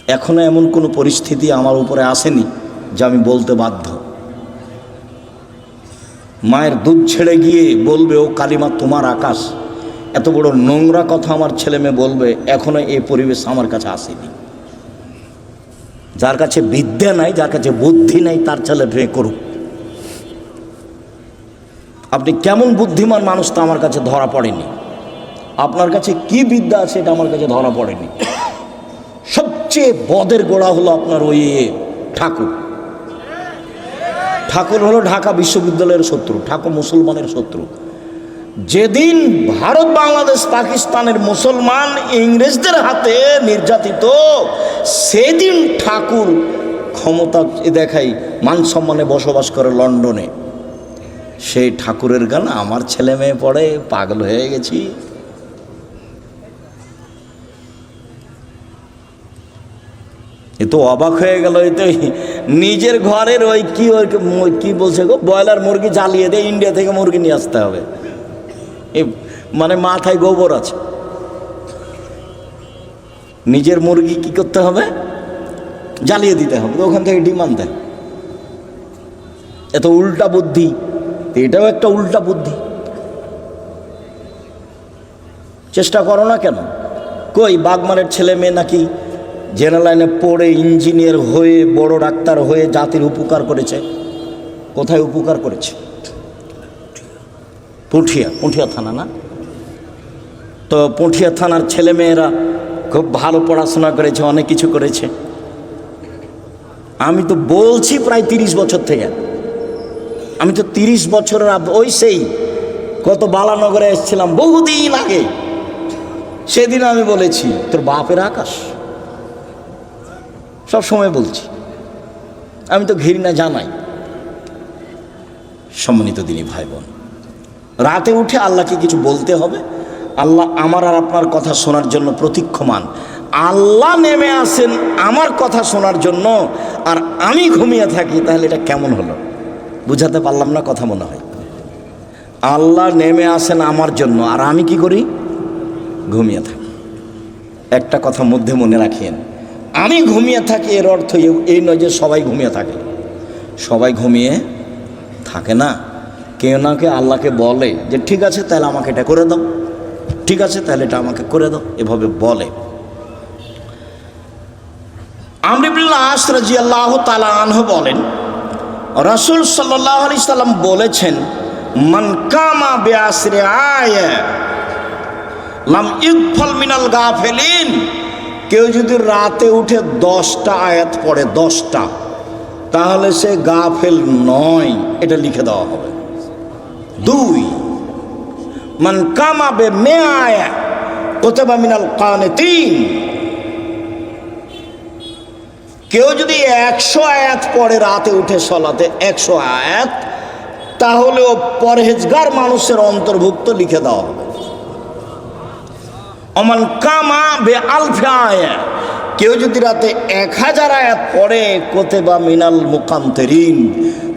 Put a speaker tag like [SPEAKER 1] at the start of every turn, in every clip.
[SPEAKER 1] এখনো এমন কোনো পরিস্থিতি আমার উপরে আসেনি যে আমি বলতে বাধ্য। মায়ের দুধ ছেড়ে গিয়ে বলবে ও কালিমা তোমার আকাশ, এত বড় নোংরা কথা আমার ছেলে মেয়ে বলবে, এখনো এই পরিবেশ আমার কাছে আসেনি। যার কাছে বিদ্যা নাই, যার কাছে বুদ্ধি নাই, তার ছেলে মেয়ে করুক। আপনি কেমন বুদ্ধিমান মানুষ তা আমার কাছে ধরা পড়েনি। আপনার কাছে কি বিদ্যা আছে এটা আমার কাছে ধরা পড়েনি। সবচেয়ে বদের গোড়া হলো আপনার ওই ঠাকুর। ঠাকুর হলো ঢাকা বিশ্ববিদ্যালয়ের শত্রু, ঠাকুর মুসলমানের শত্রু। যেদিন ভারত, বাংলাদেশ, পাকিস্তানের মুসলমান ইংরেজদের হাতে নির্যাতিত, সেদিন ঠাকুর ক্ষমতা দেখাই মান সম্মানে বসবাস করে লন্ডনে। সেই ঠাকুরের গান আমার ছেলে মেয়ে পড়ে, পাগল হয়ে গেছি। এ তো অবাক হয়ে গেল। এই তো নিজের ঘরের ওই কি বলছে গো, ব্রয়লার মুরগি জ্বালিয়ে দেয়, ইন্ডিয়া থেকে মুরগি নিয়ে আসতে হবে। মানে মাথায় গোবর আছে। নিজের মুরগি কি করতে হবে, জ্বালিয়ে দিতে হবে, ওখান থেকে ডিম আনতে। এত উল্টা বুদ্ধি, এটাও একটা উল্টা বুদ্ধি। চেষ্টা করো না কেন? কই বাগমারের ছেলে মেয়ে নাকি জেনারেল লাইনে পড়ে ইঞ্জিনিয়ার হয়ে, বড় ডাক্তার হয়ে জাতির উপকার করেছে। কোথায় উপকার করেছে? পুঠিয়া থানা না? তো পুঠিয়া থানার ছেলে মেয়েরা খুব ভালো পড়াশোনা করেছে, অনেক কিছু করেছে। আমি তো বলছি প্রায় 30 বছর থেকে, আমি তো 30 বছরের ওই সেই কত বালানগরে এসেছিলাম বহুদিন আগে, সেদিন আমি বলেছি তোর বাপের আকাশ। সব সময় বলছি, আমি তো ঘৃণা জানাই। সম্মানিত দিনী ভাই বোন, রাতে উঠে আল্লাহকে কিছু বলতে হবে। আল্লাহ আমার আর আপনার কথা শোনার জন্য প্রতীক্ষমান। আল্লাহ নেমে আসেন আমার কথা শোনার জন্য, আর আমি ঘুমিয়ে থাকি, তাহলে এটা কেমন হলো? বুঝাতে পারলাম না কথা মনে হয়। আল্লাহ নেমে আসেন আমার জন্য, আর আমি কি করি? ঘুমিয়ে থাকি। একটা কথা মধ্যে মনে রাখেন, আমি ঘুমিয়ে থাকি এর অর্থ এই নয় যে সবাই ঘুমিয়ে থাকে। সবাই ঘুমিয়ে থাকে না। কেউ না কেউ আল্লাহকে বলে যে ঠিক আছে তাহলে আমাকে এটা করে দাও, ঠিক আছে তাহলে এটা আমাকে করে দাও, এভাবে বলে। আমর ইবনে আস রাদিয়াল্লাহু তাআলা আনহু বলেন, রাসূল সাল্লাল্লাহু আলাইহি সাল্লাম বলেছেন, মান কামা বিআসরি আয়া লাম ইগফাল মিনাল গাফিলিন। কেউ যদি রাতে উঠে 10টা আয়াত পড়ে, 10টা, তাহলে সে গাফেল নয়, এটা লিখে দেওয়া হবে। 2, মান কামা বিমিআ আয়া কুতিবা মিনাল কানিতিন। কেউ যদি 100 আয়াত পড়ে রাতে উঠে সলাতে, 100 আয়াত, তাহলে ও পরহেজগার মানুষের অন্তর্ভুক্ত লিখে দেওয়া হবে। অমান কামা বে আলফি আয়া, কেউ যদি রাতে 1000 আয়াত পড়ে, কুতিবা মিনাল মুকান্তিরিন,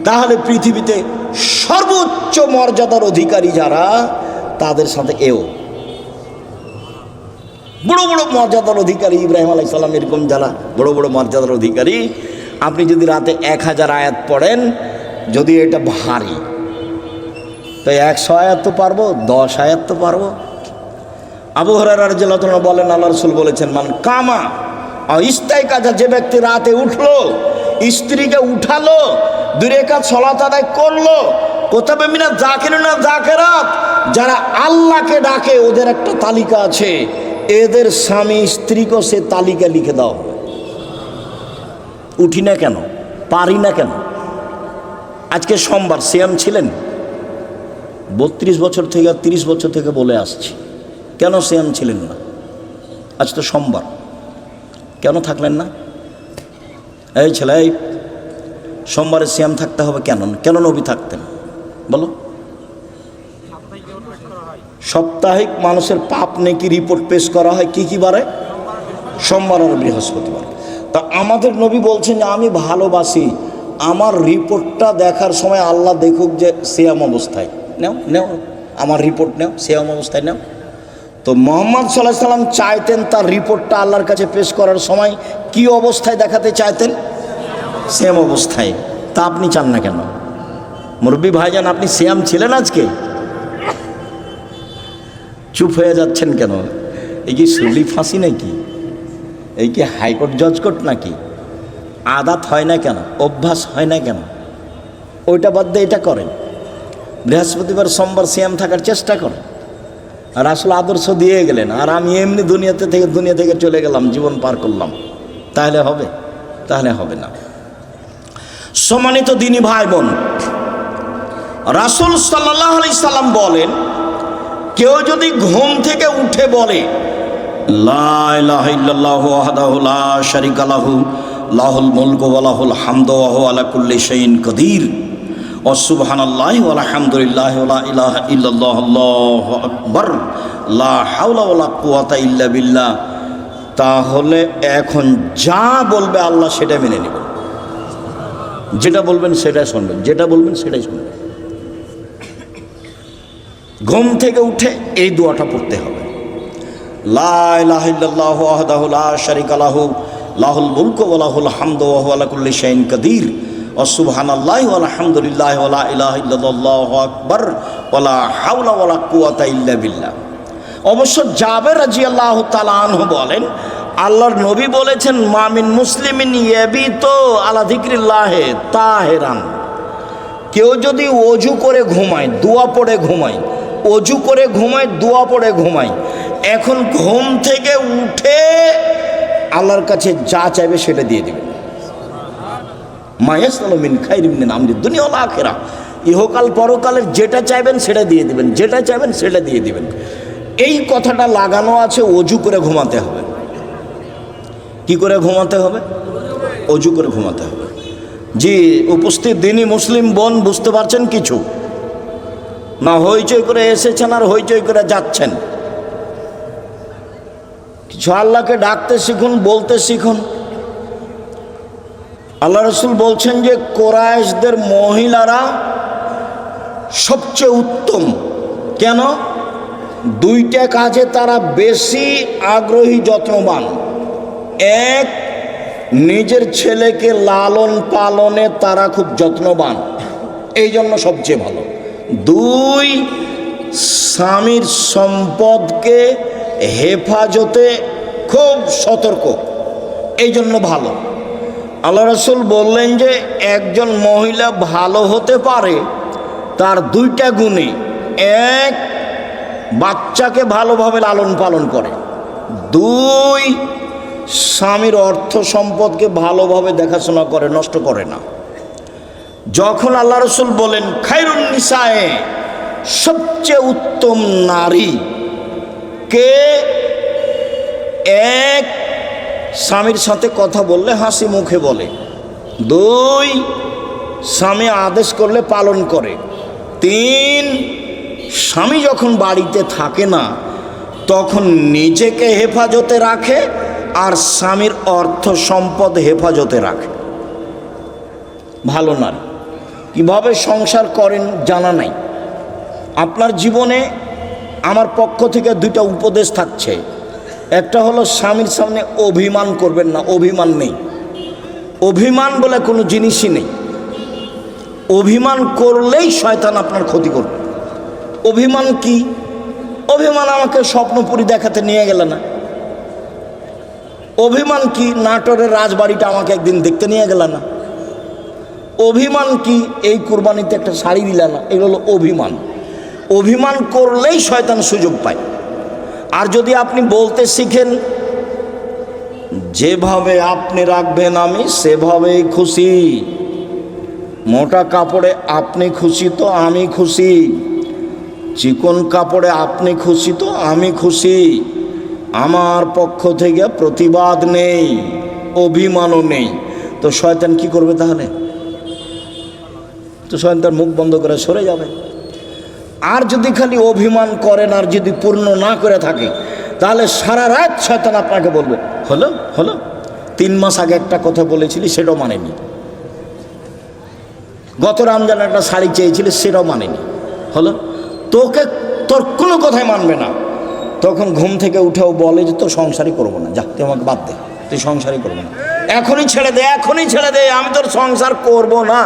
[SPEAKER 1] তাহলে পৃথিবীতে সর্বোচ্চ মর্যাদার অধিকারী যারা, তাদের সাথে এও বড় বড় মর্যাদার অধিকারী, ইব্রাহিম আলাইহিস সালাম এরকম যারা বড় বড় মর্যাদার অধিকারী, আপনি যদি রাতে 1000 আয়াত পড়েন, যদি এটা ভারী, তো 100 আয়াত তো পারবো, 10 আয়াত তো পারবো। আবু হুরায়রা রাদিয়াল্লাহু তাআলা বলেন, আল্লাহ রাসূল বলেছেন, মান কামা ইস্তাইকাজা, যে ব্যক্তি রাতে উঠলো, স্ত্রীকে উঠালো, 2 রাকাত সালাত আদায় করলো, কুতিবা মিনাল যাকিরিনা যাকিরাত, যারা আল্লাহকে ডাকে ওদের একটা তালিকা আছে, এদের স্বামী স্ত্রীকে সে তালিকা লিখে দাও। উঠি না কেন, পারি না কেন? আজকে সোমবার, সিয়াম ছিলেন 32 বছর থেকে, 30 বছর থেকে বলে আসছি, কেন সিয়াম ছিলেন না? আজ তো সোমবার, কেন থাকলেন না? এই ছেলে, এই সোমবারে সিয়াম থাকতে হবে কেন? কেন নবী থাকতেন বলো? সাপ্তাহিক মানুষের পাপ নেকি রিপোর্ট পেশ করা হয় কি কি বারে? সোমবার আর বৃহস্পতিবার। তা আমাদের নবী বলছেন যে আমি ভালোবাসি আমার রিপোর্টটা দেখার সময় আল্লাহ দেখুক যে সিয়াম অবস্থায়। নেও নেও আমার রিপোর্ট নেও, সিয়াম অবস্থায় নেও। তো মুহাম্মদ সাল্লাল্লাহু আলাইহি সাল্লাম চাইতেন তার রিপোর্টটা আল্লাহর কাছে পেশ করার সময় কি অবস্থায় দেখাতে চাইতেন? সেম অবস্থায়। তা আপনি চান না কেন? মুরব্বী ভাইজান, আপনি সিয়াম ছিলেন আজকে? চুপ হয়ে যাচ্ছেন কেন? এই কি সুলি ফাঁসি নাকি? এই কি হাইকোর্ট জজ কোর্ট নাকি? আদাত হয় না কেন? অভ্যাস হয় না কেন? ওইটা বাদ দিয়ে এটা করেন। বৃহস্পতিবার সোমবার সিয়াম থাকার চেষ্টা করেন। আর আসলে আদর্শ দিয়ে গেলেন, আর আমি এমনি দুনিয়া থেকে চলে গেলাম, জীবন পার করলাম, তাহলে হবে? তাহলে হবে না। সম্মানিত দিনী ভাই বোন, রাসূল সাল্লাল্লাহু আলাইহি সাল্লাম বলেন, কেউ যদি ঘুম থেকে উঠে বলে লা ইলাহা ইল্লাল্লাহু ওয়াহদাহু লা শারীকা লাহু লাহুল মুলকু ওয়া লাহুল হামদু ওয়া হুয়া আলা কুল্লি শাইইন কাদির ওয়া সুবহানাল্লাহি ওয়া আলহামদুলিল্লাহি ওয়া লা ইলাহা ইল্লাল্লাহু আল্লাহু আকবার লা হাওলা ওয়া লা কুওয়াতা ইল্লা বিল্লাহ, তাহলে এখন যা বলবে আল্লাহ সেটা মেনে নেবেন। যেটা বলবেন সেটাই শুনবেন, যেটা বলবেন সেটাই শুনবেন। ঘুম থেকে উঠে এই দোয়াটা পড়তে হবে, লা ইলাহা ইল্লাল্লাহু ওয়াহদাহু লা শারীকা লাহু লাহুল মুলকু ওয়া লাহুল হামদু ওয়া হুয়া আলা কুল্লি শাইইন কাদির ওয়া সুবহানাল্লাহি ওয়া আলহামদুলিল্লাহি ওয়া লা ইলাহা ইল্লাল্লাহু আকবার ওয়া লা হাওলা ওয়া লা কুওয়াতা ইল্লা বিল্লাহ। অবশ্য জাবের রাদিয়াল্লাহু তাআলা আনহু বলেন, আল্লাহর নবী বলেছেন, মামিন মুসলিমিন ইয়াবিতু আলা যিকরিল্লাহি তাহিরান, কেউ যদি ওযু করে ঘুমায়, দোয়া পড়ে ঘুমায়, ওযু করে ঘুমায়, দোয়া পড়ে ঘুমায়, এখন ঘুম থেকে উঠে আল্লাহর কাছে যা চাইবে সেটা দিয়ে দিবেন। মায়াসআলু মিন খাইরিন মিন আমরি দুনিয়া ওয়াল আখিরা, ইহকাল পরকালের যেটা চাইবেন সেটা দিয়ে দিবেন, যেটা চাইবেন সেটা দিয়ে দিবেন। এই কথাটা লাগানো আছে ওযু করে ঘুমাতে হবে। কি করে ঘুমাতে হবে? ওযু করে ঘুমাতে হবে। জি, উপস্থিত দিনী মুসলিম বোন, বুঝতে পারছেন কিছু? না হইচই করে এসেছেন আর হইচই করে যাচ্ছেন? কিছু আল্লাহকে ডাকতে শিখুন, বলতে শিখুন। আল্লাহ রাসূল বলছেন যে কোরাইশদের মহিলারা সবচেয়ে উত্তম। কেন? দুইটা কাজে তারা বেশি আগ্রহী, যত্নবান। এক, নিজের ছেলেকে লালন পালনে তারা খুব যত্নবান, এই জন্য সবচেয়ে ভালো। দুই, স্বামীর সম্পদকে হেফাজতে খুব সতর্ক, এই জন্য ভালো। আল্লাহ রাসূল বললেন যে একজন মহিলা ভালো হতে পারে তার দুইটা গুণে। এক, বাচ্চাকে ভালোভাবে লালন পালন করে। দুই, স্বামীর অর্থ সম্পদকে ভালোভাবে দেখাশোনা করে, নষ্ট করে না। যখন আল্লাহ রাসূল বলেন খায়রুন নিসায়ে, সবচেয়ে উত্তম নারী কে? এক, স্বামীর সাথে কথা বললে হাসি মুখে বলে। দুই, স্বামী আদেশ করলে পালন করে। তিন, স্বামী যখন বাড়িতে থাকে না তখন নিজেকে হেফাজতে রাখে আর স্বামীর অর্থ সম্পদ হেফাজতে রাখে। ভালো নারী। কিভাবে সংসার করেন জানা নাই। আপনার জীবনে আমার পক্ষ থেকে দুইটা উপদেশ থাকছে। একটা হলো স্বামীর সামনে অভিমান করবেন না। অভিমান নেই, অভিমান বলে কোনো জিনিসই নেই। অভিমান করলেই শয়তান আপনার ক্ষতি করবে। অভিমান কি? অভিমান আমাকে স্বপ্নপুরী দেখাতে নিয়ে গেল না। অভিমান কি? নাটোরের রাজবাড়িটা আমাকে একদিন দেখতে নিয়ে গেল না। অভিমান কি? এই কুরবানিতে একটা শাড়ি দিল না। এগুলো হলো অভিমান। অভিমান করলেই শয়তান সুযোগ পায়। আর যদি আপনি বলতে শিখেন যেভাবে আপনি রাখবেন আমি সেভাবেই খুশি, মোটা কাপড়ে আপনি খুশি তো আমি খুশি, চিকন কাপড়ে আপনি খুশি তো আমি খুশি, আমার পক্ষ থেকে প্রতিবাদ নেই, অভিমানও নেই, তো শয়তান কি করবে তাহলে? তো শয়তান মুখ বন্ধ করে সরে যাবে। আর যদি খালি অভিমান করেন আর যদি পূর্ণ না করে থাকে তাহলে সারা রাত শয়তান আপনাকে বলবে হলো হলো 3 মাস আগে একটা কথা বলেছিলি সেটাও মানেনি, গত রমজানে একটা শাড়ি চেয়েছিলি সেটাও মানেনি, হলো তোকে তোর কোনো কথাই মানবে না। তখন ঘুম থেকে উঠেও বলে যে তোর সংসারই করবো না, যা তুই আমাকে বাদ দে, তুই সংসারই করবো না, এখনই ছেড়ে দে, এখনই ছেড়ে দে, আমি তোর সংসার করব না।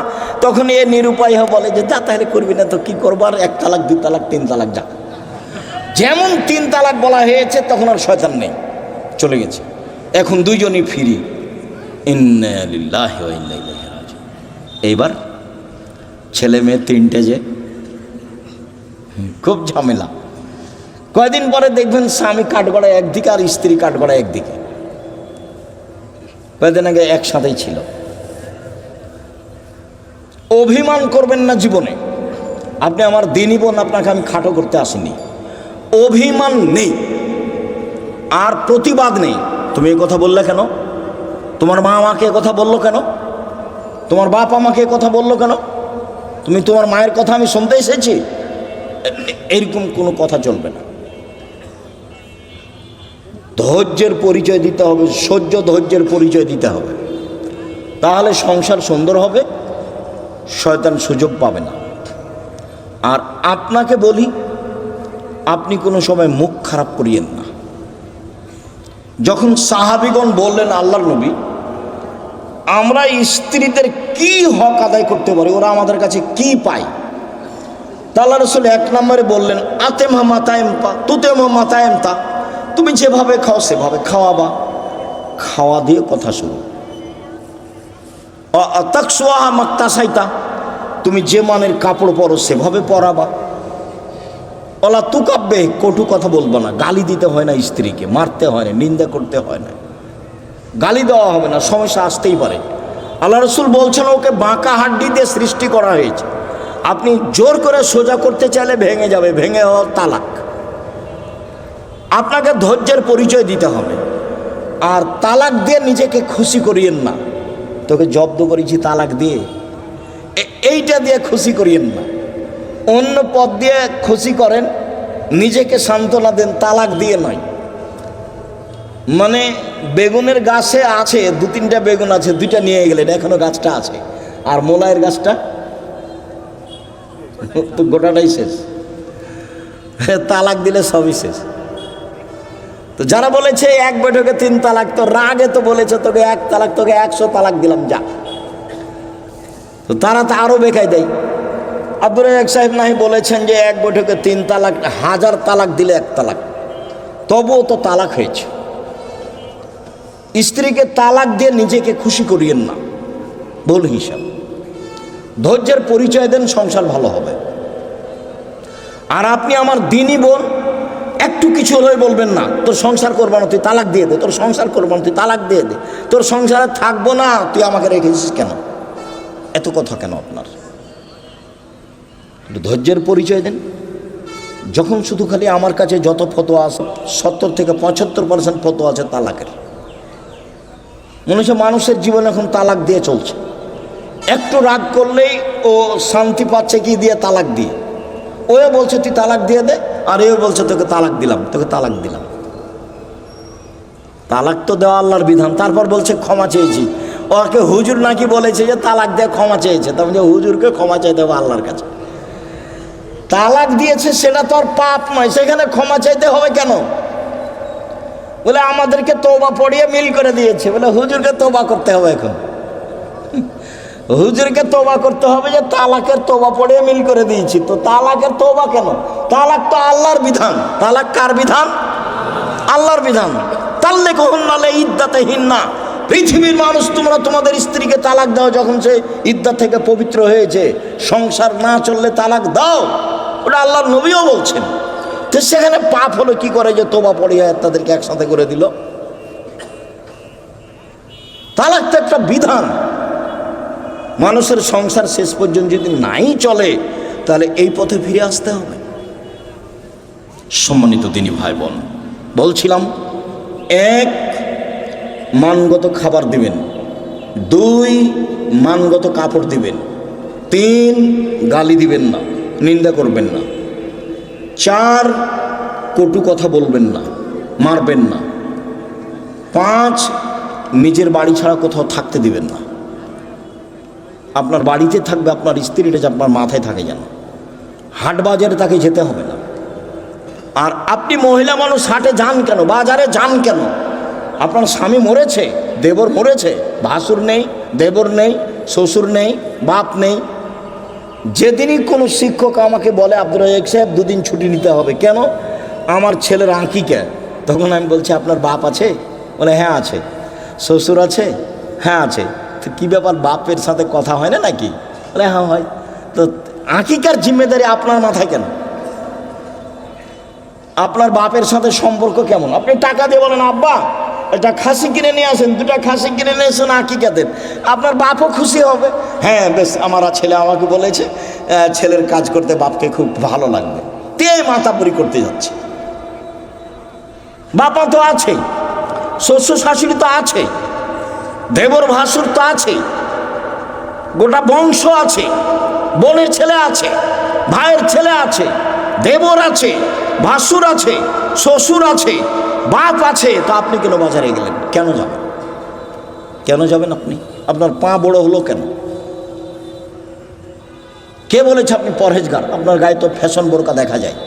[SPEAKER 1] তখন এ নিরুপায় হয়ে বলে যে যা তাহলে করবি না তো কি করবো, আর 1 তালাক 2 তালাক 3 তালাক যা। যেমন 3 তালাক বলা হয়েছে তখন আর শয়তান নেই, চলে গেছে। এখন দুইজনই ফিরি। ইন্না লিল্লাহি ওয়া ইন্না ইলাইহি রাজিউন। এইবার ছেলে মেয়ে 3টে, যে খুব ঝামেলা। কয়দিন পরে দেখবেন স্বামী কাঠগড়ায় একদিকে আর স্ত্রী কাঠগড়ায় একদিকে। কয়দিন আগে একসাথেই ছিল। অভিমান করবেন না জীবনে। আপনি আমার দিনই বোন, আপনাকে আমি খাটো করতে আসিনি। অভিমান নেই আর প্রতিবাদ নেই। তুমি এ কথা বললে কেন? তোমার মা আমাকে এ কথা বললো কেন? তোমার বাপ আমাকে এ কথা বললো কেন? তুমি তোমার মায়ের কথা আমি শুনতে এসেছি? এরকম কোনো কথা চলবে না। ধৈর্যের পরিচয় দিতে হবে, সহ্য ধৈর্যের পরিচয় দিতে হবে, তাহলে সংসার সুন্দর হবে, শয়তান সুযোগ পাবে না। আর আপনাকে বলি, আপনি কোনো সময় মুখ খারাপ করিয়েন না। যখন সাহাবীগণ বললেন আল্লাহর নবী আমরা স্ত্রীদের কি হক আদায় করতে পারি, ওরা আমাদের কাছে কি পায়, তা আল্লাহ রাসূল 1 নম্বরে বললেন আতেমা মাতায়েমতা তুতেমা মাতায়েমতা, তুমি যেভাবে খাও সেভাবে খাওয়াবা, খাওয়া দিয়ে কথা শুরু। তাকসুয়া মাক্তাসাইতা, তুমি যে মানের কাপড় পরো সেভাবে পরাবা। ওলা তুকাব্বে, কটু কথা বলবো না, গালি দিতে হয় না, স্ত্রীকে মারতে হয় না, নিন্দা করতে হয় না, গালি দেওয়া হবে না, সমস্যা আসতেই পারে। আল্লাহ রাসূল বলছেন ওকে বাঁকা হাড্ডি দিয়ে সৃষ্টি করা হয়েছে, আপনি জোর করে সোজা করতে চাইলে ভেঙে যাবে, ভেঙে হওয়ার তালাক। আপনাকে ধৈর্যের পরিচয় দিতে হবে। আর তালাক দিয়ে নিজেকে খুশি করিয়েন না, তোকে জব্দ করেছি তালাক দিয়ে, এইটা দিয়ে খুশি করিয়েন না। অন্য পথ দিয়ে খুশি করেন, নিজেকে সান্ত্বনা দেন, তালাক দিয়ে নয়। মানে বেগুনের গাছে আছে 2-3টা বেগুন আছে, 2টা নিয়ে গেলেন, এখনো গাছটা আছে, আর মোলায়ের গাছটা তো গোটাটাই শেষ, তালাক দিলে সবই শেষ। তো যারা বলেছে 1 বৈঠকে 3 তালাক, তো রাগে তো বলেছে তোকে 1 তালাক, তোকে 100 তালাক দিলাম যা, তো তারা তো আরো বেকায় দেয়। আব্দুর রাজ্জাক সাহেব নাহি বলেছেন যে 1 বৈঠকে 3 তালাক, 1000 তালাক দিলে 1 তালাক, তবুও তো তালাক হয়েছে। স্ত্রীকে তালাক দিয়ে নিজেকে খুশি করিয়েন না, ভুল হিসাব। ধৈর্যের পরিচয় দেন, সংসার ভালো হবে। আর আপনি আমার দিনই বোন, একটু কিছু হলে বলবেন না তোর সংসার করবো না, তুই তালাক দিয়ে দে, তোর সংসার করবো না, তুই তালাক দিয়ে দে, তোর সংসারে থাকবো না, তুই আমাকে রেখেছিস কেন, এত কথা কেন আপনার? ধৈর্যের পরিচয় দেন। যখন শুধু খালি আমার কাছে যত ফতোয়া আছে 70 থেকে 75% ফতোয়া আছে তালাকের। মনে হচ্ছে মানুষের জীবন এখন তালাক দিয়ে চলছে। একটু রাগ করলেই ও শান্তি পাচ্ছে কি দিয়ে, তালাক দিয়ে। ওয়ে বলছে তুই তালাক দিয়ে দে, আর এও বলছে তোকে তালাক দিলাম, তোকে তালাক দিলাম। তালাক তো দেওয়া আল্লাহর বিধান, তারপর বলছে ক্ষমা চেয়েছি। ওকে হুজুর নাকি বলেছে যে তালাক দিয়ে ক্ষমা চেয়েছে, তার মানে হুজুরকে ক্ষমা চাইতে হবে আল্লাহর কাছে। তালাক দিয়েছে সেটা তো আর পাপ নয়, সেখানে ক্ষমা চাইতে হবে কেন? বলে আমাদেরকে তওবা পড়িয়ে মিল করে দিয়েছে, বলে হুজুরকে তওবা করতে হবে। এখন হুজুরকে তওবা করতে হবে যে তালাকের তওবা পড়িয়ে মিল করে দিয়েছি, তো তালাকের তওবা কেন? তালাক তো আল্লাহর বিধান। তালাক কার বিধান? আল্লাহর বিধান। তাল্লিকুহুন্না লিইদ্দাতিহিন্না, পৃথিবীর মানুষ তোমরা তোমাদের স্ত্রীকে তালাক দাও যখন সে ইদ্দাত থেকে পবিত্র হয়েছে, সংসার না চললে তালাক দাও, ওটা আল্লাহর নবীও বলছেন। তো সেখানে পাপ হলো কি করে যে তওবা পড়িয়ে তাদেরকে একসাথে করে দিল? তালাক তো একটা বিধান। মানুষের সংসার শেষ পর্যন্ত যদি নাই চলে, তাহলে এই পথে ফিরে আসতে হবে। সম্মানিত দিনী ভাই বোন, বলছিলাম 1 মানগত খাবার দিবেন, 2 মানগত কাপড় দিবেন, 3 গালি দিবেন না, নিন্দা করবেন না, 4 কটু কথা বলবেন না, মারবেন না, 5 নিজের বাড়ি ছাড়া কোথাও থাকতে দিবেন না। আপনার বাড়িতে থাকবে, আপনার স্ত্রীটা যে আপনার মাথায় থাকে যেন, হাট বাজারে তাকে যেতে হবে না। আর আপনি মহিলা মানুষ হাটে যান কেন, বাজারে যান কেন? আপনার স্বামী মরেছে, দেবর মরেছে, ভাসুর নেই, দেবর নেই, শ্বশুর নেই, বাপ নেই। যেদিনই কোনো শিক্ষক আমাকে বলে আব্দুর রাজ্জাক সাহেব দুদিন ছুটি নিতে হবে, কেন? আমার ছেলের আঁকিকা। তখন আমি বলছি আপনার বাপ আছে? বলে হ্যাঁ আছে। শ্বশুর আছে? হ্যাঁ আছে। তো কী ব্যাপার, বাপের সাথে কথা হয় না নাকি? বলে হ্যাঁ হয়। তো আঁকিকার জিম্মেদারি আপনার মাথায় কেন? আপনার বাপের সাথে সম্পর্ক কেমন? আপনি টাকা দিয়ে বলেন আব্বা এটা খাসি কিনে নিয়ে আসেন, দুটা খাসি কিনে নিয়ে আসেন আঁকিকাদের, আপনার বাপও খুশি হবে। হ্যাঁ বেশ, আমার ছেলে আমাকে বলেছে ছেলের কাজ করতে বাপকে খুব ভালো লাগবে, তে মাতাপুরি করতে যাচ্ছে। বাপা তো আছে, শ্বশুর শাশুড়ি তো আছে, দেবর ভাসুর তো আছে, গোটা বংশ আছে, বোনের ছেলে আছে, ভাইয়ের ছেলে আছে, দেবর আছে, ভাসুর আছে, শ্বশুর আছে, বাপ আছে। তো আপনি কেন বাজারে গেলেন? কেন যাবেন? কেন যাবেন আপনি? আপনার পা বড় হলো কেন? কে বলেছে আপনি পরহেজগার? আপনার গায়ে তো ফ্যাশন বোরকা দেখা যায়।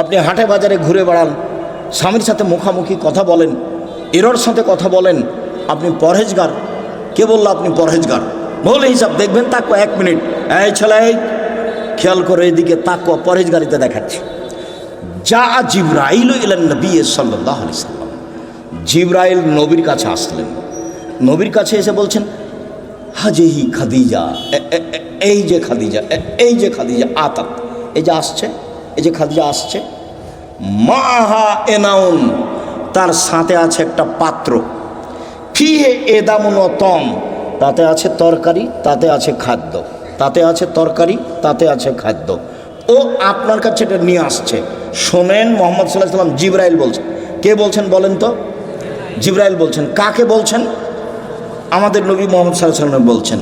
[SPEAKER 1] আপনি হাটে বাজারে ঘুরে বেড়ান, স্বামীর সাথে মুখামুখি কথা বলেন, এরর সাথে কথা বলেন, আপনি পরহেজগার? কে বললো আপনি পরহেজগার? বলে হিসাব দেখবেন, তাকো 1 মিনিট, এই ছেলে খেয়াল করে এদিকে তাকো, পরহেজগারিতে দেখাচ্ছি। যা জিবরাইল ইলান নবী সাল্লাল্লাহু আলাইহি সাল্লাম, জিবরাইল নবীর কাছে আসলেন। নবীর কাছে এসে বলছেন হাজিহি খাদিজা, এই যে খাদিজা, এই যে খাদিজা আতাত, এই যে আসছে, এই যে খাদিজা আসছে, মাহা এনাউন, তার সাথে আছে একটা পাত্র, ফিহে এদামুন তম, তাতে আছে তরকারি, তাতে আছে খাদ্য, তাতে আছে তরকারি, তাতে আছে খাদ্য। ও আপনার কাছে এটা নিয়ে আসছে। শোনেন, মোহাম্মদ সাল্লাল্লাহু আলাইহি সাল্লাম জিবরাইল বলছেন। কে বলছেন বলেন তো? জিবরাইল বলছেন। কাকে বলছেন? আমাদের নবী মোহাম্মদ সাল্লাল্লাহু আলাইহি সাল্লাম বলছেন,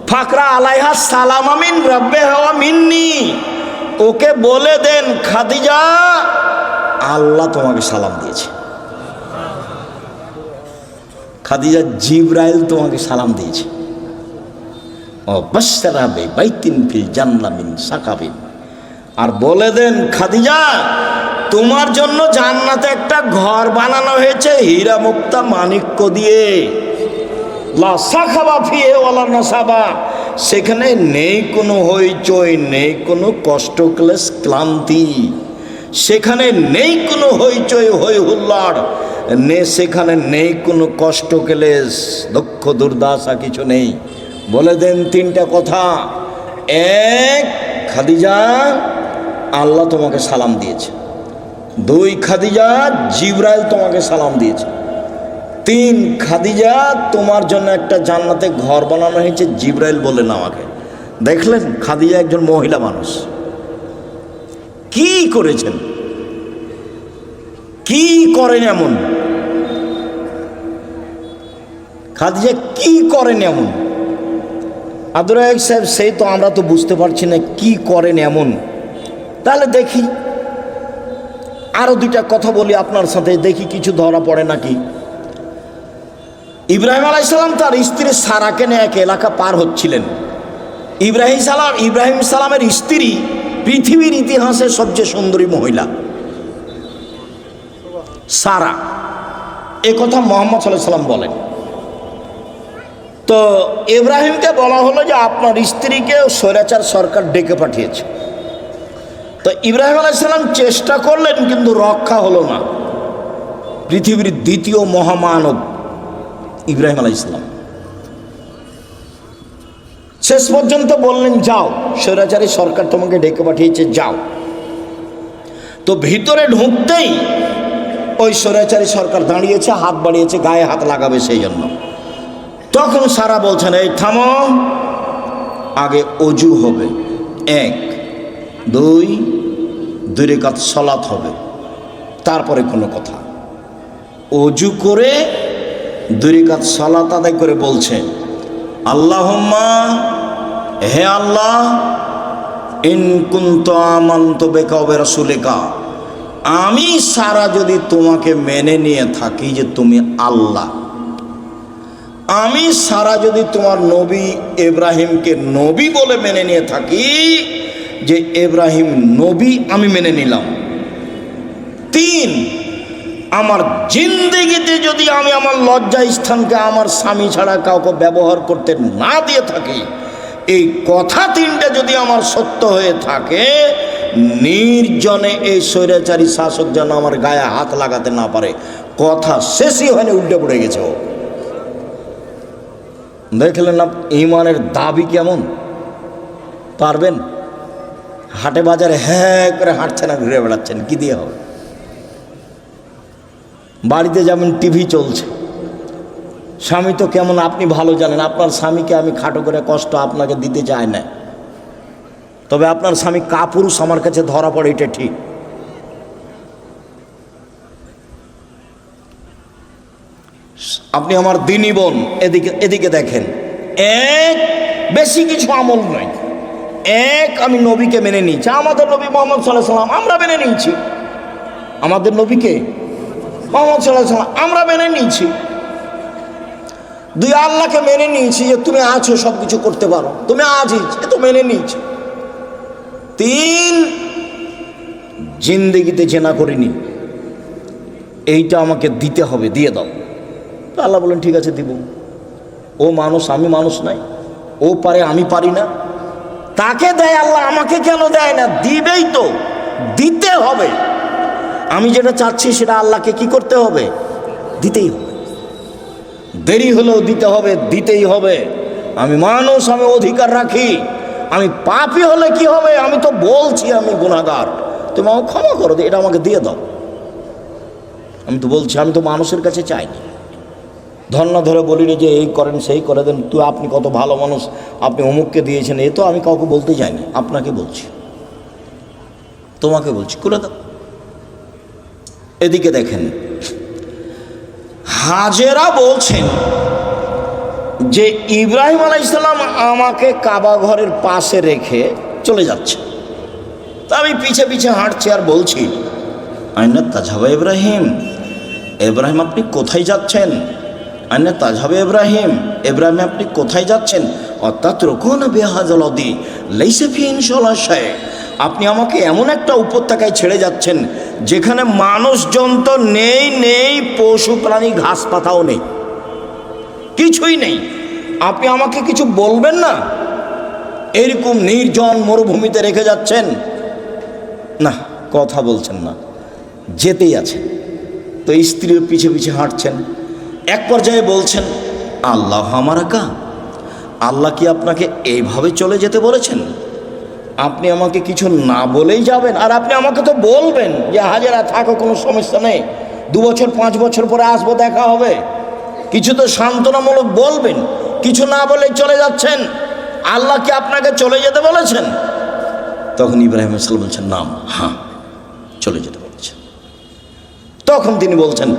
[SPEAKER 1] ফাকরা আলাইহা সালাম আমিন রাব্বে হাওয়া মিন্নি, ওকে বলে দেন খাদিজা আল্লাহ তোমাকে সালাম দিয়েছে। খাদিজা জিবরাইল তোমাকে সালাম দিয়েছে। ও বাশশারা বাইতিন ফিল জান্নাহ মিন সাকাবিন, আর বলে দেন খাদিজা তোমার জন্য জান্নাতে একটা ঘর বানানো হয়েছে হীরা মুক্তা মাণিক্য দিয়ে, লা সাখাবা ফিহে ওয়ালা নাসাবা, সেখানে নেই কোনো হইচই, নেই কোনো কষ্ট ক্লেশ ক্লান্তি, সেখানে নেই কোনো হইচই হই হুল্লাড়, সেখানে নেই কোনো কষ্ট ক্লেশ দুঃখ দুর্দশা, কিছু নেই। বলে দেন 3টা কথা। 1, খাদিজা আল্লাহ তোমাকে সালাম দিয়েছে। 2, খাদিজা জিবরাইল তোমাকে সালাম দিয়েছে। 3, খাদিজা তোমার জন্য একটা জান্নাতে ঘর বানানো হয়েছে, জিবরাইল বললেন আমাকে। দেখলেন খাদিজা একজন মহিলা মানুষ, কি করেছেন, কি করেন এমন? খাদিজা কি করেন এমন? আব্দুর রাজ্জাক সাহেব সেই তো আমরা তো বুঝতে পারছি না কি করেন এমন। তাহলে দেখি আরো 2টা কথা বলি আপনার সাথে, দেখি কিছু ধরা পড়ে নাকি। ইব্রাহিম আলাইহিস সালাম তার স্ত্রী সারাকে নিয়ে এক এলাকা পার হচ্ছিলেন। ইব্রাহিম সালামের স্ত্রী পৃথিবীর ইতিহাসে সবচেয়ে সুন্দরী মহিলা সারা, এ কথা মুহাম্মদ সাল্লাল্লাহু আলাইহি সাল্লাম বলেন। তো ইব্রাহিমকে বলা হলো যে আপনার স্ত্রীকে স্বৈরাচার সরকার ডেকে পাঠিয়েছে। তো ইব্রাহিম আলাইহিস সালাম চেষ্টা করলেন কিন্তু রক্ষা হলো না। পৃথিবীর 2য় মহামানব ইব্রাহিম আলাইহিস সালাম শেষ পর্যন্ত বললেন যাও, স্বৈরাচারী সরকার তোমাকে ডেকে পাঠিয়েছে, যাও। তো ভিতরে ঢুকতেই ওই স্বৈরাচারী সরকার দাঁড়িয়েছে, হাত বাড়িয়েছে, গায়ে হাত লাগাবে সেই জন্য। তখন সারা বলছেন এই থামো, আগে অজু হবে, 1, 2 রাকাত সালাত হবে, তারপরে কোনো কথা। অজু করে 2 রাকাত সালাত আদায় করে বলছে আল্লাহুম্মা, হে আল্লাহ, ইন কুনতু আমানতু বিকা ওয়া রাসূলিকা, আমি সারা যদি তোমাকে মেনে নিয়ে থাকি যে তুমি আল্লাহ, আমি সারা যদি তোমার নবী ইব্রাহিমকে নবী বলে মেনে নিয়ে থাকি যে ইব্রাহিম নবী, আমি মেনে নিলাম, তিন, আমার জিন্দেগিতে যদি আমি আমার লজ্জা স্থানকে আমার স্বামী ছাড়া কাউকে ব্যবহার করতে না দিয়ে থাকি, এই কথা তিনটা যদি আমার সত্য হয়ে থাকে, নির্জনে এই স্বৈরাচারী শাসক যেন আমার গায়ে হাত লাগাতে না পারে। কথা শেষই হয়নি, উল্টে পড়ে গেছে ও। দেখলেন না ইমানের দাবি কেমন? পারবেন? হাটে বাজারে হ্যাঁ করে হাঁটছেন আর ঘুরে বেড়াচ্ছেন, কি দিয়ে হবে? বাড়িতে যেমন টিভি চলছে, স্বামী তো কেমন আপনি ভালো জানেন। আপনার স্বামীকে আমি খাটো করে কষ্ট আপনাকে দিতে চাই না, তবে আপনার স্বামী কাপুরুষ আমার কাছে ধরা পড়ে, এটা ঠিক। আপনি আমার দিনী বোন, এদিকে দেখেন, এক বেশি কিছু আমল নয়। এক, আমি নবীকে মেনে নিয়েছি, আমাদের নবী মোহাম্মদ সাল্লাল্লাহু আলাইহি ওয়াসাল্লাম আমরা মেনে নিয়েছি, আমাদের নবীকে মোহাম্মদ সাল্লাল্লাহু আলাইহি ওয়াসাল্লাম আমরা মেনে নিয়েছি। দুই, আল্লাহকে মেনে নিয়েছি যে তুমি আছো, সব কিছু করতে পারো, তুমি আজই, এ তো মেনে নিয়েছি। তিন, জিন্দেগিতে জেনা করিনি, এইটা আমাকে দিতে হবে, দিয়ে দাও। তো আল্লাহ বলেন ঠিক আছে দিব। ও মানুষ, আমি মানুষ নাই, ও পারে, আমি পারি না। তাকে দেয় আল্লাহ, আমাকে কেন দেয় না? দিবেই তো, দিতে হবে। আমি যেটা চাচ্ছি সেটা আল্লাহকে কি করতে হবে? দিতেই হবে। দেরি হলেও দিতে হবে, দিতেই হবে। আমি মানুষ, আমি অধিকার রাখি। আমি পাপী হলে কি হবে? আমি তো বলছি আমি গুনাহগার, তুমি আমাকে ক্ষমা করো, এটা আমাকে দিয়ে দাও। আমি তো বলছি, আমি তো মানুষের কাছে চাইনি, ধর্ণা ধরে বলিনি যে এই করেন সেই করে দেন, তুই আপনি কত ভালো মানুষ, আপনি অমুককে দিয়েছেন, এ তো আমি কাউকে বলতে চাইনি, আপনাকে বলছি, তোমাকে বলছি, করে দাও। এদিকে দেখেন, হাজেরা বলছেন যে ইব্রাহিম আলাইহিস সালাম আমাকে কাবা ঘরের পাশে রেখে চলে যাচ্ছে, তা আমি পিছে পিছে হাঁটছি আর বলছি, আইনা তাজহাবা ইব্রাহিম, ইব্রাহিম আপনি কোথায় যাচ্ছেন? আইনা তাজহাবা ইব্রাহিম, ইব্রাহিম আপনি কোথায় যাচ্ছেন? অর্থাৎ রকুন বিহাজালদি লাইসা ফি ইনশাআল্লাহ শাই, আপনি আমাকে এমন একটা উপত্যকায় ছেড়ে যাচ্ছেন যেখানে মানুষজন তো নেই, পশু প্রাণী ঘাস পাতাও নেই, কিছুই নেই। আপনি আমাকে কিছু বলবেন না? এরকম নির্জন মরুভূমিতে রেখে যাচ্ছেন, না কথা বলছেন না, যেতেই আছেন। তো স্ত্রীও পিছে পিছে হাঁটছেন। এক পর্যায়ে বলছেন, আল্লাহ আমারা কা, আল্লাহ কি আপনাকে এইভাবে চলে যেতে বলেছেন? আপনি আমাকে কিছু না বলেই যাবেন? আর আপনি আমাকে তো বলবেন যে হাজেরা থাকো, কোনো সমস্যা নেই, 2 বছর 5 বছর পরে আসবো, দেখা হবে, কিছু তো সান্ত্বনামূলক বলবেন। কিছু না বলেই চলে যাচ্ছেন, আল্লাহ কি আপনাকে চলে যেতে বলেছেন? তখন ইব্রাহিম আলাইহিস সালাম বলছেন, নাম, হ্যাঁ চলে যেতে বলেছেন। তখন তিনি বলছেন,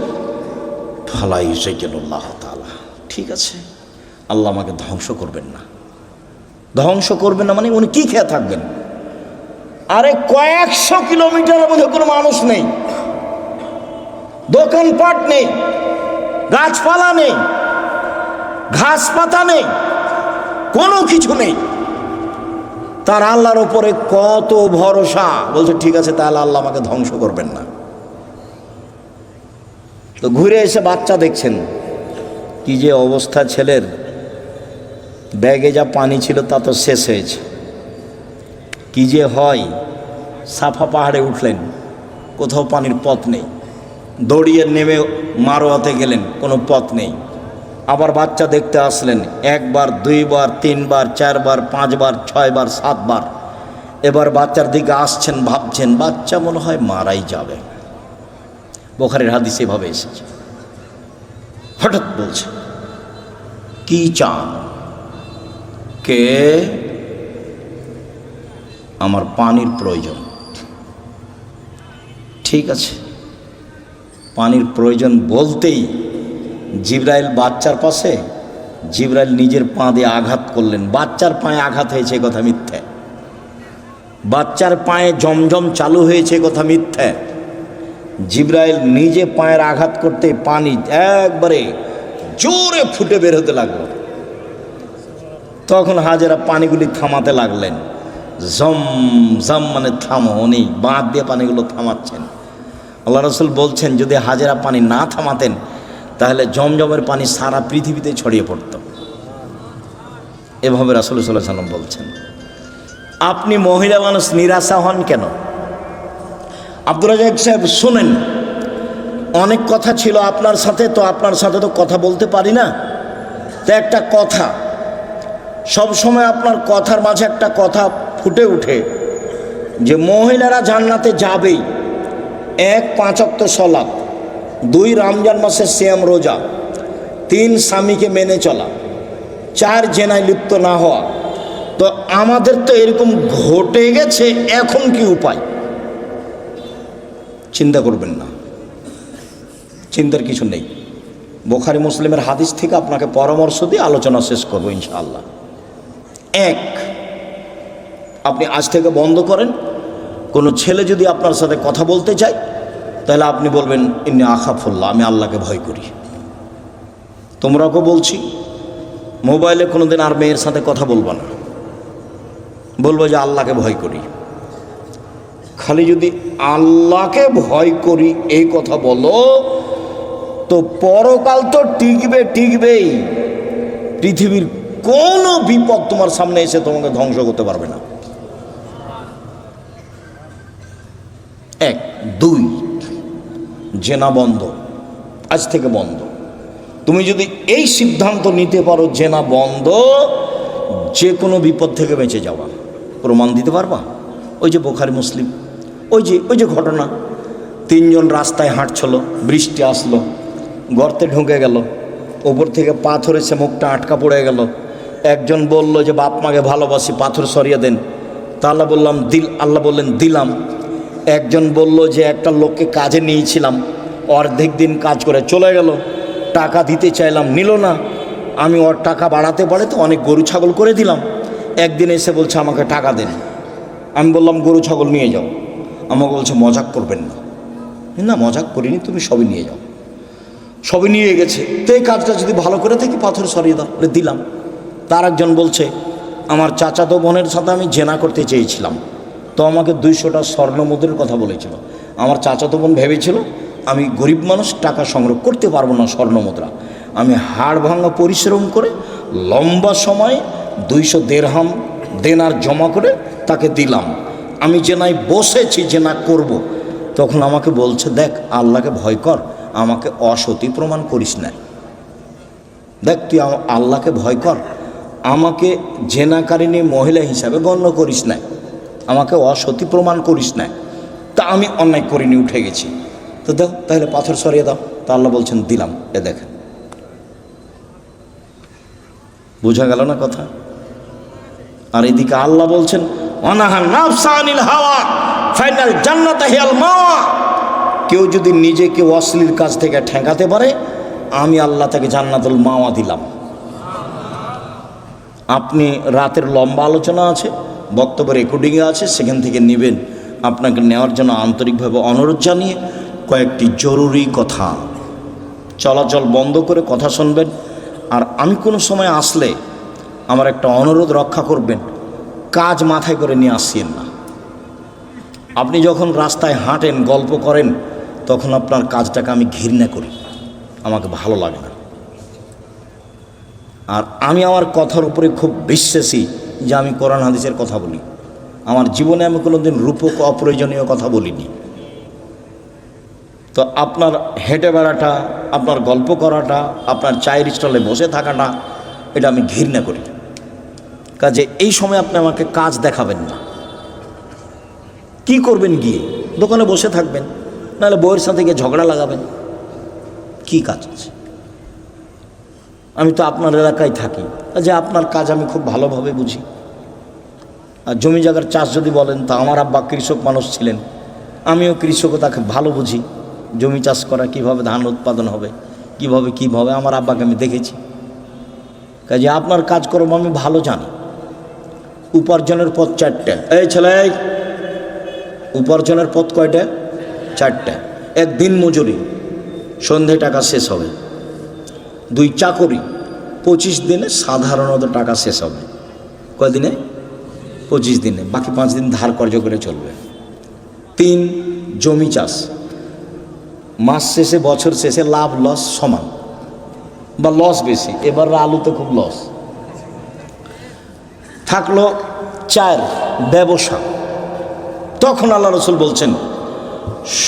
[SPEAKER 1] ফালাই সাইয়্যিদুল্লাহ তাআলা, ঠিক আছে, আল্লাহ আমাকে ধ্বংস করবেন না। ধ্বংস করবেন না মানে উনি কি খেয়ে থাকবেন? আরে কয়েকশো কিলোমিটারের মধ্যে কোনো মানুষ নেই, দোকানপাট নেই, গাছপালা নেই, ঘাস পাতা নেই, কোনো কিছু নেই। তার আল্লাহর উপরে কত ভরসা। বলছে ঠিক আছে, তাহলে আল্লাহ আমাকে ধ্বংস করবেন না। তো ঘুরে এসে বাচ্চা দেখছেন, কি যে অবস্থা ছেলের, ব্যাগে যা পানি ছিল তা তো শেষ হয়েছে। কি যে হয়, সাফা পাহাড়ে উঠলেন, কোথাও পানির পথ নেই, দৌড়িয়ে নেমে মারোয়াতে গেলেন, কোনো পথ নেই। আবার বাচ্চা দেখতে আসলেন, 1 বার 2 বার 3 বার 4 বার 5 বার 6 বার 7 বার। এবার বাচ্চার দিকে আসছেন, ভাবছেন বাচ্চা মনে হয় মারাই যাবে, বুখারীর হাদিস এভাবে এসেছে। হঠাৎ বলছে, কি চান? কে? আমার পানির প্রয়োজন। ঠিক আছে, পানির প্রয়োজন বলতেই জিবরাইল বাচ্চার পাশে, জিবরাইল নিজের পা দিয়ে আঘাত করলেন। বাচ্চার পায়ে আঘাত হয়েছে কথা মিথ্যে, বাচ্চার পায়ে জমজম চালু হয়েছে কথা মিথ্যে। জিবরাইল নিজে পায়ের আঘাত করতে পানি একবারে জোরে ফুটে বের হতে লাগলো। তখন হাজেরা পানিগুলি থামাতে লাগলেন, জম জম মানে থামো, উনি বাঁধ দিয়ে পানিগুলো থামাচ্ছেন। আল্লাহ রসুল বলছেন যদি হাজেরা পানি না থামাতেন তাহলে জমজমের পানি সারা পৃথিবীতে ছড়িয়ে পড়ত। এভাবে রাসূল সাল্লাল্লাহু আলাইহি ওয়াসাল্লাম বলছেন। আপনি মহিলা মানুষ নিরাশা হন কেন? আব্দুর রাজ্জাক সাহেব শুনেন, অনেক কথা ছিল আপনার সাথে, তো আপনার সাথে তো কথা বলতে পারি না। তো একটা কথা, সব সময় আপনার কথার মাঝে একটা কথা ফুটে ওঠে যে মহিলারা জান্নাতে যাবেই। 1 5 ওয়াক্ত সালাত, 2 রমজান মাসের সিয়াম রোজা, 3 স্বামীকে মেনে চলা, 4 জেনায় লিপ্ত না হওয়া। তো আমাদের তো এরকম ঘটে গেছে, এখন কি উপায়? চিন্তা করবেন না, চিন্তার কিছু নেই। বুখারী মুসলিমের হাদিস থেকে আপনাকে পরামর্শ দিয়ে আলোচনা শেষ করবো ইনশাআল্লাহ। 1, আপনি আজ থেকে বন্ধ করেন, কোনো ছেলে যদি আপনার সাথে কথা বলতে চায় তাহলে আপনি বলবেন ইন্নী আখাফুল্লাহ, আমি আল্লাহকে ভয় করি। তোমরাকে বলছি, মোবাইলে কোনোদিন আর মেয়ের সাথে কথা বলবো না, বলবো যে আল্লাহকে ভয় করি। খালি যদি আল্লাহকে ভয় করি এই কথা বলো তো পরকাল তো টিকবেই। পৃথিবীর কোনো বিপদ তোমার সামনে এসে তোমাকে ধ্বংস করতে পারবে না। 1, 2, জেনা বন্ধ, আজ থেকে বন্ধ। তুমি যদি এই সিদ্ধান্ত নিতে পারো জেনা বন্ধ, যে কোনো বিপদ থেকে বেঁচে যাওয়া। প্রমাণ দিতে পারবা? ওই যে বুখারী মুসলিম, ওই যে ঘটনা, 3 জন রাস্তায় হাঁটছিল, বৃষ্টি আসলো, গর্তে ঢুকে গেল, ওপর থেকে পাথর এসে মুখটা আটকা পড়ে গেল। একজন বলল যে বাপ মাকে ভালোবাসি, পাথর সরিয়ে দেন। তা আল্লাহ বললেন দিলাম। একজন বলল যে একটা লোককে কাজে নিয়েছিলাম, অর্ধেক দিন কাজ করে চলে গেল, টাকা দিতে চাইলাম, নিল না। আমি ওর টাকা বাড়াতে তো অনেক গরু ছাগল করে দিলাম। একদিন এসে বলছে আমাকে টাকা দেন। আমি বললাম গরু ছাগল নিয়ে যাও। আমাকে বলছে মজাক করবেন না। না, মজাক করিনি, তুমি সবই নিয়ে যাও। সবই নিয়ে গেছে। তো এই কাজটা যদি ভালো করে থাকি পাথর সরিয়ে দাও, দিলাম। তার একজন বলছে আমার চাচাতো বোনের সাথে আমি জেনা করতে চেয়েছিলাম, তো আমাকে 200টা স্বর্ণ মুদ্রার কথা বলেছিল। আমার চাচাতো বোন ভেবেছিল আমি গরিব মানুষ, টাকা সংগ্রহ করতে পারবো না স্বর্ণ মুদ্রা। আমি হাড় ভাঙা পরিশ্রম করে লম্বা সময় 200 দিরহাম দেনার জমা করে তাকে দিলাম। আমি জেনায় বসেছি, জেনা করব। তখন আমাকে বলছে দেখ আল্লাহকে ভয় কর, আমাকে অসতী প্রমাণ করিস না। দেখ তুই আল্লাহকে ভয় কর, আমাকে জেনাকারিনী মহিলা হিসাবে গণ্য করিস না, আমাকে অসতী প্রমাণ করিস না। তা আমি অন্যায় করিনি, উঠে গেছি। তো দাও তাহলে পাথর সরিয়ে দাও। তা আল্লাহ বলছেন দিলাম। দেখেন, বোঝা গেল না কথা? আর এদিকে আল্লাহ বলছেন অনাহা নাফসা আনিল হাওয়া ফাইনাল জান্নাত হিয়াল মাওয়া। কেউ যদি নিজেকে অশ্লীল কাজ থেকে ঠেকাতে পারে, আমি আল্লাহ তাকে জান্নাতুল মাওয়া দিলাম। আপনি রাতের লম্বা আলোচনা আছে, বক্তব্য রেকর্ডিংয়ে আছে, সেখান থেকে নেবেন। আপনাকে নেওয়ার জন্য আন্তরিকভাবে অনুরোধ জানিয়ে কয়েকটি জরুরি কথা, চলাচল বন্ধ করে কথা শুনবেন। আর আমি কোনো সময় আসলে আমার একটা অনুরোধ রক্ষা করবেন, কাজ মাথায় করে নিয়ে আসছেন না। আপনি যখন রাস্তায় হাঁটেন, গল্প করেন, তখন আপনার কাজটাকে আমি ঘৃণা করি, আমাকে ভালো লাগে না। আর আমি আমার কথার উপরে খুব বিশ্বাসী যে আমি কোরআন হাদিসের কথা বলি। আমার জীবনে আমি কোনোদিন রূপক অপ্রয়োজনীয় কথা বলিনি। তো আপনার হেঁটে বেড়াটা, আপনার গল্প করাটা, আপনার চায়ের স্টলে বসে থাকাটা, এটা আমি ঘৃণা করি। কাজে এই সময় আপনি আমাকে কাজ দেখাবেন না। কি করবেন? গিয়ে দোকানে বসে থাকবেন, নাহলে বউয়ের সাথে গিয়ে ঝগড়া লাগাবেন। কি কাজ আছে? আমি তো আপনার এলাকায় থাকি, যে আপনার কাজ আমি খুব ভালোভাবে বুঝি। আর জমি জায়গার চাষ যদি বলেন, তা আমার আব্বা কৃষক মানুষ ছিলেন, আমিও কৃষকতাকে ভালো বুঝি। জমি চাষ করা, কিভাবে ধান উৎপাদন হবে, কিভাবে আমার আব্বাকে আমি দেখেছি। কাজে আপনার কাজকর্ম আমি ভালো জানি। উপার্জনের পথ 4টা। এই ছেলে, উপার্জনের পথ কয়টা? 4টা। 1 দিন মজুরি, সন্ধে টাকা শেষ হবে। 2 চাকরি, 25 দিনে সাধারণত টাকা শেষ হবে। কয়দিনে? 25 দিনে। বাকি 5 দিন ধার কর্য করে চলবে। 3 জমি চাষ, মাস শেষে বছর শেষে লাভ লস সমান বা লস বেশি, এবার আলুতে খুব লস। থাকলো 4 ব্যবসা। তখন আল্লাহ রসুল বলছেন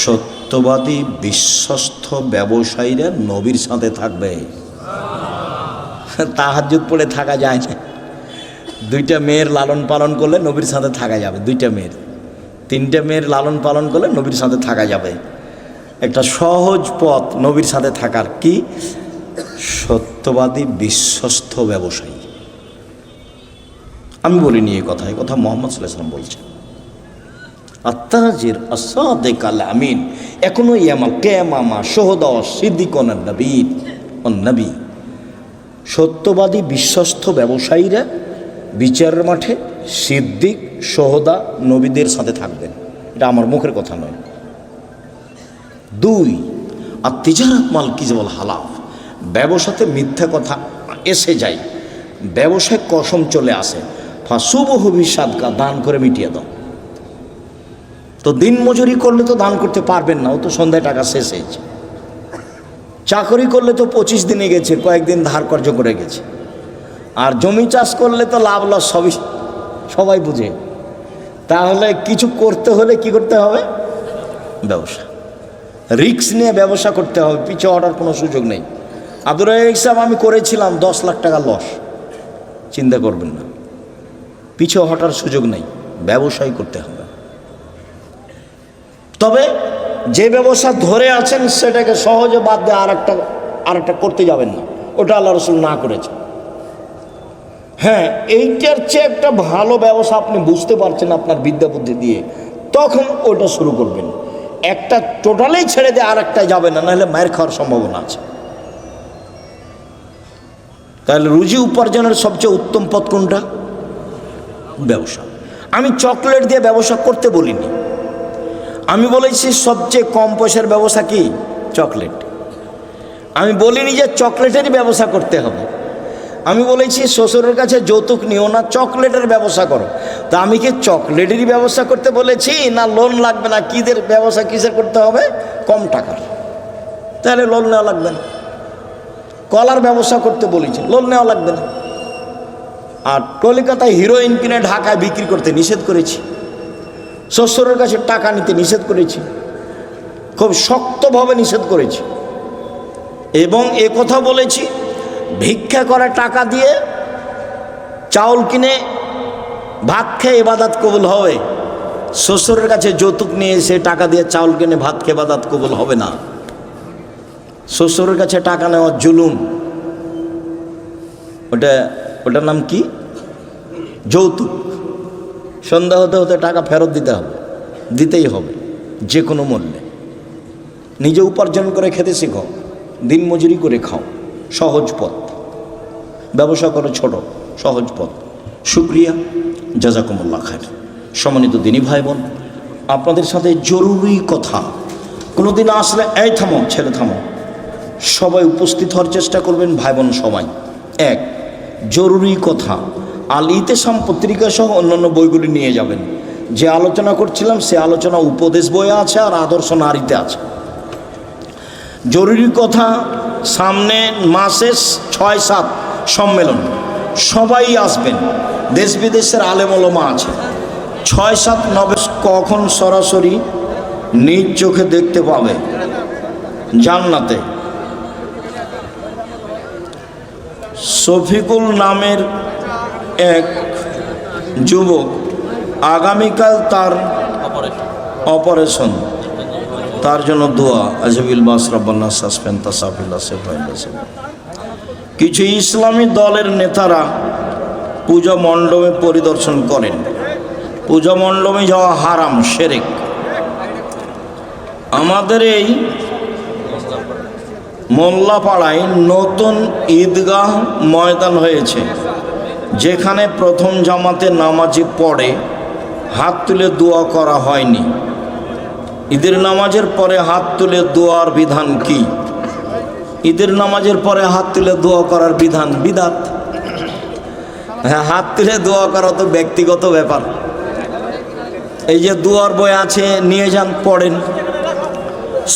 [SPEAKER 1] সত্যবাদী বিশ্বস্ত ব্যবসায়ীরা নবীর সাথে থাকবে। তাহাজ্জুদ পড়ে থাকা যায় না। 2টা মেয়ের লালন পালন করলে নবীর সাথে থাকা যাবে, 2টা মেয়ের 3টে মেয়ের লালন পালন করলে নবীর সাথে থাকা যাবে। একটা সহজ পথ নবীর সাথে থাকার, কি? সত্যবাদী বিশ্বস্ত ব্যবসায়ী। আমি বলিনি এই কথা, এই কথা মুহাম্মদ সাল্লাল্লাহু আলাইহি ওয়াসাল্লাম বলছেন। আত-তাজির আস-সাদিক আল-আমিন এখনো ইয়ামাল কিয়ামামা শুহাদা সিদ্দিকুন নবী। সত্যবাদী বিশ্বস্ত ব্যবসায়ীরা বিচারের মাঠে সিদ্দিক শুহাদা নবীদের সাথে থাকবেন। এটা আমার মুখের কথা নয়। 2 আত-তিজারাত মাল কিযবল হালাফ, ব্যবসাতে মিথ্যা কথা এসে যায়, ব্যবসায় কসম চলে আসে। ফাসুবহু বিসাদকা, দান করে মিটিয়ে দাও। তো দিন মজুরি করলে তো দান করতে পারবেন না, ও তো সন্ধ্যায় টাকা শেষ হয়েছে। চাকরি করলে তো 25 দিনে গেছে, কয়েকদিন ধার কর্য করে গেছে। আর জমি চাষ করলে তো লাভ লস সবাই বুঝে। তাহলে কিছু করতে হলে কি করতে হবে? ব্যবসা, রিস্ক নিয়ে ব্যবসা করতে হবে, পিছু হটার কোনো সুযোগ নেই। আব্দুর রাজ্জাক সাহেব, আমি করেছিলাম 10 লাখ টাকা লস, চিন্তা করবেন না, পিছু হটার সুযোগ নেই, ব্যবসায় করতে হবে। তবে যে ব্যবসা ধরে আছেন সেটাকে সহজে বাদ দিয়ে আরেকটা করতে যাবেন না, ওটা আল্লাহ রসুল না করেছেন। হ্যাঁ, এইটার চেয়ে একটা ভালো ব্যবসা আপনি বুঝতে পারছেন আপনার বিদ্যা বুদ্ধি দিয়ে, তখন ওটা শুরু করবেন। একটা টোটালেই ছেড়ে দিয়ে আরেকটায় যাবেন না, নাহলে মায়ের খাওয়ার সম্ভাবনা আছে। তাহলে রুজি উপার্জনের সবচেয়ে উত্তম পথ কোনটা? ব্যবসা। আমি চকলেট দিয়ে ব্যবসা করতে বলিনি, আমি বলেছি সবচেয়ে কম পয়সার ব্যবসা কি? চকলেট। আমি বলিনি যে চকলেটেরই ব্যবসা করতে হবে। আমি বলেছি শ্বশুরের কাছে যৌতুক নিও না, চকলেটের ব্যবসা করো। তা আমি কি চকলেটেরই ব্যবসা করতে বলেছি, না লোন লাগবে না? কিদের ব্যবসা কিসের করতে হবে? কম টাকার, তাহলে লোন নেওয়া লাগবে না। কলার ব্যবসা করতে বলেছি, লোন নেওয়া লাগবে না। আর কলকাতায় হিরোইন কিনে ঢাকায় বিক্রি করতে নিষেধ করেছি, শ্বশুরের কাছে টাকা নিতে নিষেধ করেছি, খুব শক্তভাবে নিষেধ করেছি। এবং এ কথা বলেছি, ভিক্ষা করে টাকা দিয়ে চাউল কিনে ভাত খেয়ে ইবাদত কবুল হবে, শ্বশুরের কাছে যৌতুক নিয়ে এসে টাকা দিয়ে চাউল কিনে ভাত খেয়ে ইবাদত কবুল হবে না। শ্বশুরের কাছে টাকা নেওয়া জুলুম, ওটার নাম কি? যৌতুক। সন্ধ্যা হতে হতে টাকা ফেরত দিতে হবে, দিতেই হবে যে কোনো মূল্যে। নিজে উপার্জন করে খেতে শিখো, দিন মজুরি করে খাও, সহজ পথ। ব্যবসা করো ছোট, সহজ পথ। শুকরিয়া, জাযাকুমুল্লাহ খায়র। সম্মানিত দিনী ভাই বোন, আপনাদের সাথে জরুরি কথা। কোনোদিন আসলে এই থামো, ছেলে থামো, সবাই উপস্থিত হওয়ার চেষ্টা করবেন, ভাই বোন সবাই। 1 জরুরি কথা, আল ইতিসাম পত্রিকা সহ অন্যান্য বইগুলি নিয়ে যাবেন। যে আলোচনা করছিলাম সে আলোচনা উপদেশ বইয়ে আছে আর আদর্শ নারীতে আছে। জরুরি কথা, সামনে মাসে 6-7 সম্মেলন, সবাই আসবেন, দেশ বিদেশের আলেম ওলামা আছে। 6-7-9 কখন সরাসরি নিজ চোখে দেখতে পাবে জান্নাতে। শফিকুল নামের এক যুবক, আগামীকাল তার অপারেশন, তার জন্য দোয়া। আজবিল বাস রব্বানা সাসপেন তাসাফিল্লা সেফাইল্লা। কিছু ইসলামী দলের নেতারা পূজা মণ্ডপে পরিদর্শন করেন। পূজা মণ্ডপে যাওয়া হারাম, শিরক। আমাদের এই মোল্লাপাড়ায় নতুন ঈদগাহ ময়দান হয়েছে, যেখানে প্রথম জামাতে নামাজি পড়ে হাত তুলে দোয়া করা হয়নি। ঈদের নামাজের পরে হাত তুলে দোয়ার বিধান কি? ঈদের নামাজের পরে হাত তুলে দোয়া করার বিধান বিদাত। হ্যাঁ, হাত তুলে দোয়া করা তো ব্যক্তিগত ব্যাপার। এই যে দোয়ার বই আছে, নিয়ে যান, পড়েন।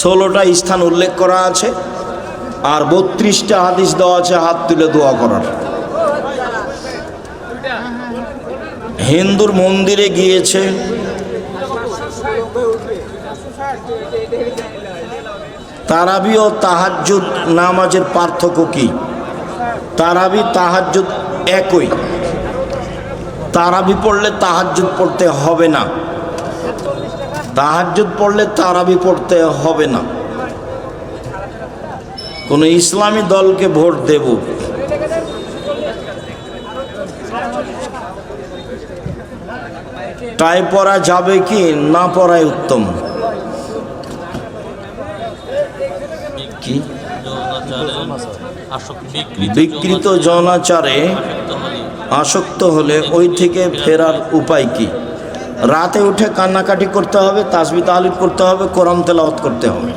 [SPEAKER 1] 16টা স্থান উল্লেখ করা আছে, আর 32টা হাদিস দেওয়া আছে হাত তুলে দোয়া করার। হিন্দুর মন্দিরে গিয়েছে, তারাবি ও তাহাজ্জুদ নামাজের পার্থক্য কি? তারাবি তাহাজ্জুদ একই। তারাবি পড়লে তাহাজ্জুদ পড়তে হবে না, তাহাজ্জুদ পড়লে তারাবি পড়তে হবে না। কোন ইসলামী দলকে ভোট দেব, টাই পরা যাবে কি না পরাই উত্তম? কি বিকৃত যৌনাচারে আসক্ত হলে ওই থেকে ফেরার উপায় কি? রাতে উঠে কান্নাকাটি করতে হবে, তাসবিহ তাহলিল করতে হবে, কোরআন তেলাওয়াত করতে হবে।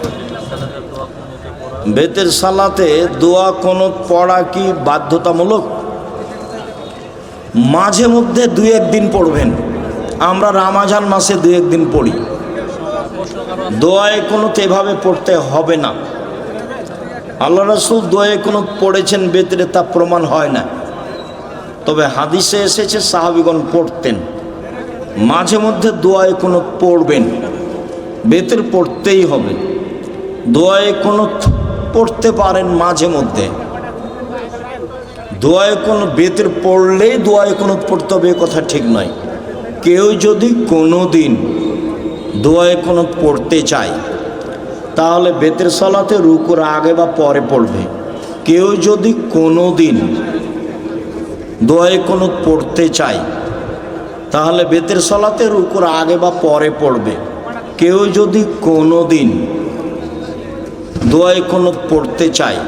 [SPEAKER 1] বেতের সালাতে দোয়া কুনুত পড়া কি বাধ্যতামূলক? মাঝে মধ্যে 2-1 দিন পড়বেন। আমরা রমজান মাসে 2-1 দিন পড়ি। দোয়ায়ে কুনুত এভাবে পড়তে হবে না। আল্লাহ রাসূল দোয়ায়ে কুনুত পড়েছেন বেতরে, তা প্রমাণ হয় না, তবে হাদিসে এসেছে সাহাবীগণ পড়তেন। মাঝে মধ্যে দোয়ায়ে কুনুত পড়বেন, বেতের পড়তেই হবে। দোয়ায়ে কুনুত পড়তে পারেন মাঝে মধ্যে, দোয়ায়ে কুনুত বেতের পড়লেই দোয়ায়ে কুনুত পড়তে হবে কথা ঠিক নয়। কেউ যদি কোনো দিন দোয়ায়ে কুনুত পড়তে চায় তাহলে বেতের সালাতে রুকুর আগে বা পরে পড়বে। কেউ যদি কোনো দিন দোয়ায়ে কুনুত পড়তে চায় তাহলে বেতের সালাতে রুকুর আগে বা পরে পড়বে। কেউ যদি কোনো দিন দোয়ায়ে কুনুত পড়তে চায়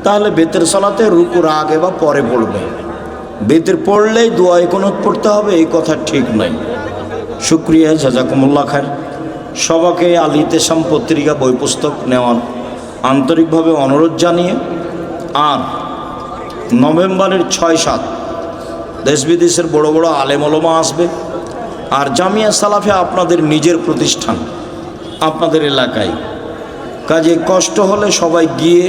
[SPEAKER 1] তাহলে বেতের সালাতে রুকুর আগে বা পরে পড়বে। বেতের পড়লেই দোয়ায়ে কুনুত পড়তে হবে এই কথা ঠিক নয়। শুকরিয়া, জাযাকুমুল্লাহ খায়র। সবাইকে আল ইতিসাম পত্রিকা বই পুস্তক নেওয়ার আন্তরিকভাবে অনুরোধ জানিয়ে, আর নভেম্বরের 6-7 দেশ বিদেশের বড় বড় আলেম ওলামা আসবে। আর জামিয়া সালাফে আপনাদের নিজের প্রতিষ্ঠান, আপনাদের এলাকায়, কাজে কষ্ট হলে সবাই গিয়ে